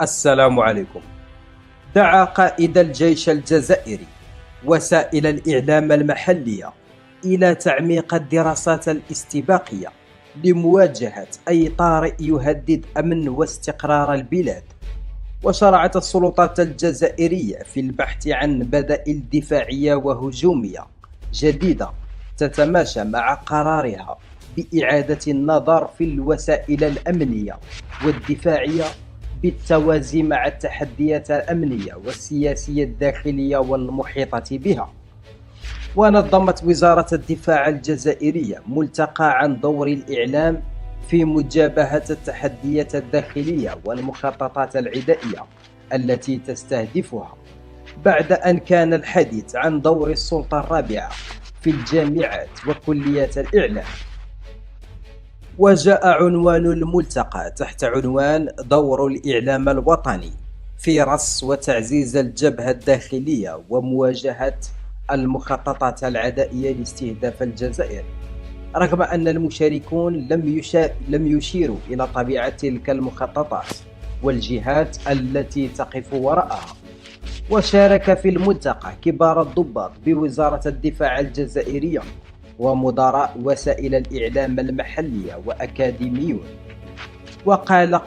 السلام عليكم. دعا قائد الجيش الجزائري وسائل الإعلام المحلية إلى تعميق الدراسات الاستباقية لمواجهة أي طارئ يهدد أمن واستقرار البلاد. وشرعت السلطات الجزائرية في البحث عن بدائل دفاعية وهجومية جديدة تتماشى مع قرارها بإعادة النظر في الوسائل الأمنية والدفاعية بالتوازي مع التحديات الأمنية والسياسية الداخلية والمحيطة بها. ونظمت وزارة الدفاع الجزائرية ملتقى عن دور الإعلام في مجابهة التحديات الداخلية والمخططات العدائية التي تستهدفها، بعد أن كان الحديث عن دور السلطة الرابعة في الجامعات وكليات الإعلام. وجاء عنوان الملتقى تحت عنوان دور الإعلام الوطني في رص وتعزيز الجبهة الداخلية ومواجهة المخططات العدائية لاستهداف الجزائر، رغم أن المشاركون لم يشيروا إلى طبيعة تلك المخططات والجهات التي تقف وراءها. وشارك في الملتقى كبار الضباط بوزارة الدفاع الجزائرية ومدراء وسائل الإعلام المحلية وأكاديميون. وقال